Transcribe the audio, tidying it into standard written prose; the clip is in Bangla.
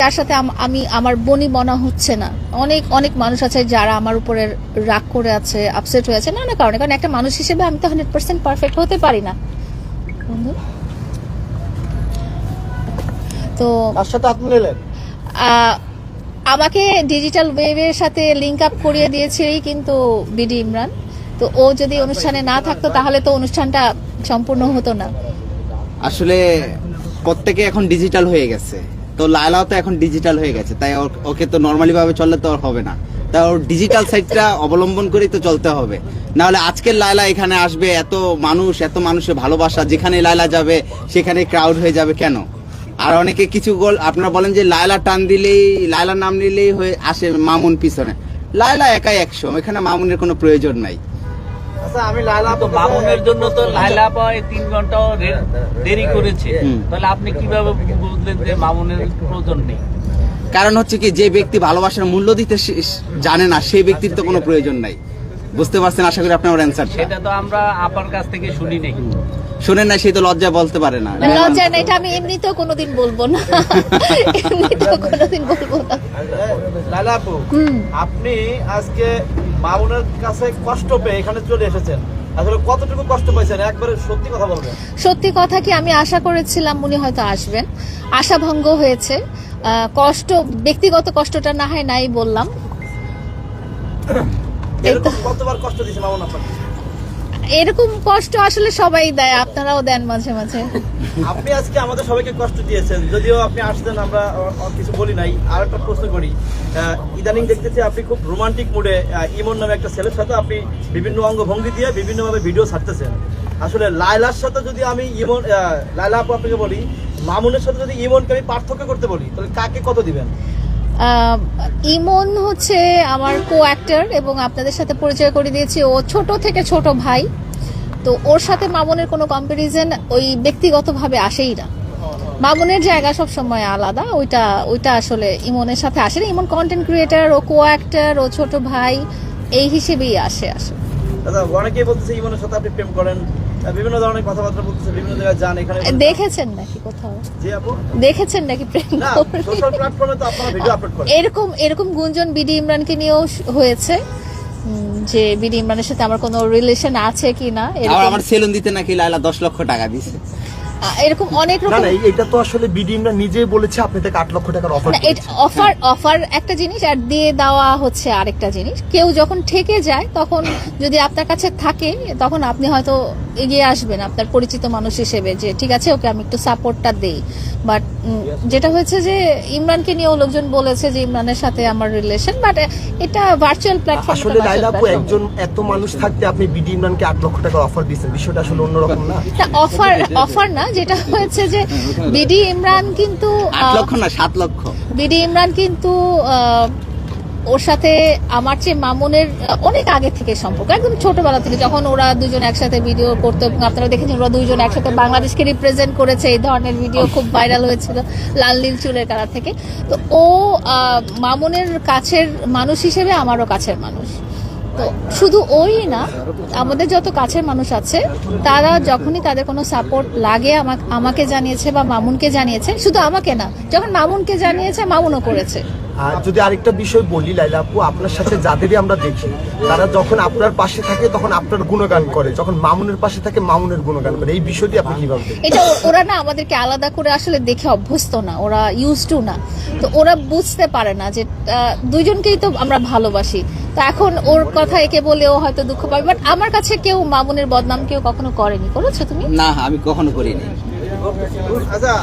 তার সাথে আমি আমার বনি বনা হচ্ছে না। অনেক অনেক মানুষ আছে যারা আমার উপরে রাগ করে আছে, আপসেট হয়ে আছে নানা কারণে, কারণ একটা মানুষ হিসেবে আমি তো 100% পারফেক্ট হতে পারি না বন্ধু। তো তার সাথে হাত মিলালেন, আমাকে ডিজিটাল ওয়েভের সাথে লিংক আপ করিয়ে দিয়েছে কিন্তু বিডি ইমরান। তো ও যদি অনুষ্ঠানে না থাকতো তাহলে তো অনুষ্ঠানটা সম্পূর্ণ হতো না। আসলে প্রত্যেকে এখন ডিজিটাল হয়ে গেছে, তো লায়লাও তো এখন ডিজিটাল হয়ে গেছে, তাই ওকে তো নর্মালি ভাবে চললে তো আর হবে না, তাই ওর ডিজিটাল সাইডটা অবলম্বন করেই তো চলতে হবে। না হলে আজকের লায়লা এখানে আসবে, এত মানুষের ভালোবাসা, যেখানে লায়লা যাবে সেখানে ক্রাউড হয়ে যাবে কেন? আর অনেকে কিছু আপনারা বলেন যে লায়লা টান দিলেই, লায়লার নাম নিলেই হয়ে আসে মামুন পিছনে। লায়লা একাই 100, এখানে মামুনের কোনো প্রয়োজন নাই। আচ্ছা আমি লায়লা তো মামুনের জন্য তো লায়লা পায় 3 ঘন্টাও দেরি করেছে, তাহলে আপনি কিভাবে বুঝলেন যে মামুনের প্রয়োজন নেই? কারণ হচ্ছে কি, যে ব্যক্তি ভালোবাসার মূল্য দিতে জানে না সেই ব্যক্তির তো কোনো প্রয়োজন নাই। বুঝতে পারছেন আশা করি আপনি আমার অ্যানসার। সেটা তো আমরা আপার কাছ থেকে শুনি নাই। শুনেন না, সেই তো লজ্জা বলতে পারে না। লজ্জা না, এটা আমি এমনিতেও কোনোদিন বলবো না, এমনিতেও কোনোদিন বলবো না। লায়লা আপু, আপনি আজকে মামুনের কাছে কষ্ট পেয়ে এখানে চলে এসেছেন, আসলে কতটুকু কষ্ট পাইছেন একবারে সত্যি কথা বলবেন? সত্যি কথা কি, আমি আশা করেছিলাম উনি হয়তো আসবেন, আশা ভঙ্গ হয়েছে। কষ্ট, ব্যক্তিগত কষ্টটা না হয় নাই বললাম। এরকম কতবার কষ্ট দিয়েছে মামুন আপনাকে? এরকম কষ্ট আসলে সবাই দেয়, আপনারাও দেন মাঝে মাঝে। আপনি আজকে আমাদের সবাইকে কষ্ট দিয়েছেন, যদিও আপনি আসছেন আমরা কিছু বলি নাই। আর একটা প্রশ্ন করি, ইদানিং দেখতেছি আপনি খুব রোমান্টিক মুডে ইমন নামে একটা ছেলের সাথে আপনি বিভিন্ন অঙ্গভঙ্গি দিয়ে বিভিন্নভাবে ভিডিও ছাড়তেছেন। আসলে লায়লার সাথে যদি আমি লায়লা আপু আপনাকে বলি, মামুনের সাথে যদি ইমনকে আমি পার্থক্য করতে বলি, তাহলে কাকে কত দিবেন? ইমন হচ্ছে আমার কো অ্যাক্টর এবং আপনাদের সাথে পরিচয় করে দিয়েছি, ও ছোট থেকে ছোট ভাই। তো ওর সাথে মামুনের কোনো কম্পারিজন ওই ব্যক্তিগতভাবে আসেই না। মামুনের জায়গা সব সময় আলাদা, ওইটা আসলে ইমনের সাথে আসে না। ইমন কন্টেন্ট ক্রিয়েটার, ও কো অ্যাক্টর, ও ছোট ভাই, এই হিসেবেই আসে। দাদা অনেকেই বলতেছে ইমনের সাথে আপনি প্রেম করেন, বিভিন্ন ধরনের কথাবার্তা বলতেছে, বিভিন্ন জায়গায় যান, এখানে দেখেছেন নাকি কোথাও? জি আপু, দেখেছেন নাকি প্রেম? না সোশ্যাল প্ল্যাটফর্মে তো আপনারা ভিডিও আপলোড করেন। এরকম গুঞ্জন বিডি ইমরানকে নিয়েও হয়েছে যে বিডি ইমরানের সাথে আমার কোনো রিলেশন আছে কিনা। আমার সেলুন দিতে নাকি লায়লা 10 লক্ষ টাকা দিয়েছে, এরকম অনেক রকম। না এটা তো আসলে বিডি ইমরান নিজেই বলেছে আপনি তাকে 8 লক্ষ টাকার অফার দিয়েছেন। অফার একটা জিনিস, আর দিয়ে দেওয়া হচ্ছে আরেকটা জিনিস। কেউ যখন ঠেকে যায় তখন যদি আপনার কাছে থাকে তখন আপনি হয়তো এগিয়ে আসবেন আপনার পরিচিত মানুষ হিসেবে, যে ঠিক আছে ওকে আমি একটু সাপোর্টটা দেই। বাট যেটা হয়েছে যে ইমরানকে নিয়েও লোকজন বলেছে যে ইমরানের সাথে আমার রিলেশন, বাট এটা ভার্চুয়াল প্ল্যাটফর্ম। আসলে লায়লা আপু, একজন এত মানুষ থাকতে আপনি বিডি ইমরানকে 8 লক্ষ টাকার অফার দিয়েছেন, বিষয়টা আসলে অন্যরকম না? অফার না, যেটা হয়েছে যে বিডি ইমরান কিন্তু 8 লক্ষ না 7 লক্ষ। বিডি ইমরান কিন্তু ওর সাথে আমার চেয়ে মামুনের অনেক আগে থেকে সম্পর্ক, একদম ছোটবেলা থেকে, যখন ওরা দুজন একসাথে ভিডিও করতো এবং আপনারা দেখেছেন ওরা দুজন একসাথে বাংলাদেশকে রিপ্রেজেন্ট করেছে। এই ধরনের ভিডিও খুব ভাইরাল হয়েছিল লাল নীল চুলের কালার থেকে। তো ও মামুনের কাছের মানুষ হিসেবে আমারও কাছের মানুষ। তো শুধু ওই না, আমাদের যত কাছের মানুষ আছে তারা যখনই তাদের কোনো সাপোর্ট লাগে আমাকে জানিয়েছে বা মামুনকে জানিয়েছে। শুধু আমাকে না, যখন মামুনকে জানিয়েছে মামুনও করেছে। আর যদি আরেকটা বিষয় বলি লায়লা আপু, আপনার সাথে যাদেরই আমরা দেখি তারা যখন আপনার পাশে থাকে তখন আপনার গুণগান করে, যখন মামুনের পাশে থাকে মামুনের গুণগান করে, এই বিষয়টি আপনি কিভাবে দেখেন? এটা ওরা না আমাদেরকে আলাদা করে আসলে দেখে অভ্যস্ত না, ওরা ইউজ টু না। তো ওরা বুঝতে পারে না যে দুইজনকেই তো আমরা ভালোবাসি। তো এখন ওর কথা একে বলেও হয়তো দুঃখ পাবে, বাট আমার কাছে কেউ মামুনের বদনাম কেউ কখনো করেনি। করেছো তুমি? না, আমি কখনো করিনি। আচ্ছা।